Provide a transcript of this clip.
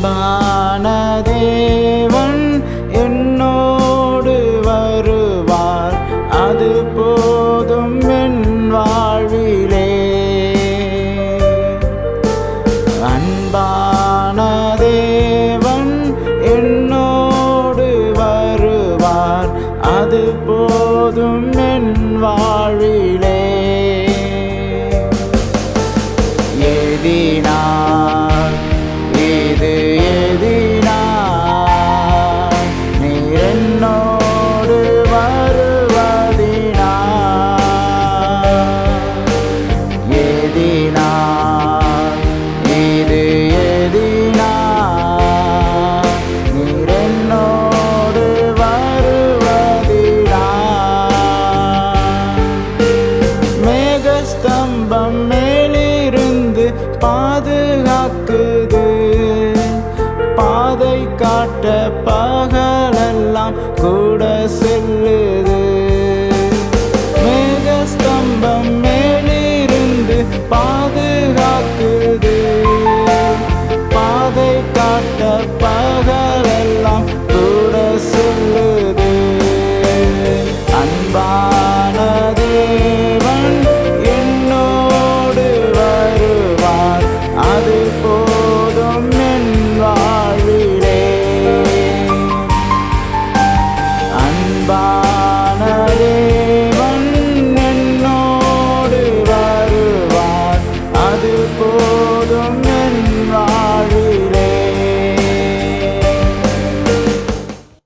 அன்பான தேவன் என்னோடு வருவார், அது போதும் என் வாழ்விலே. அன்பான தேவன் என்னோடு வருவார், அது போதும் என் வாழ்விலே. எதினார் இது எதினார் நீர் என்னோடு வருவதினார். எதினார் இது எதினார் நீர் என்னோடு வருவதினார். மேகஸ்தம்பம் மேலிருந்து பாதுகாக்குது, பாதை காட்ட பகலெல்லாம் கூட செல்லுது. மேகஸ்தம்பம் மேலிருந்து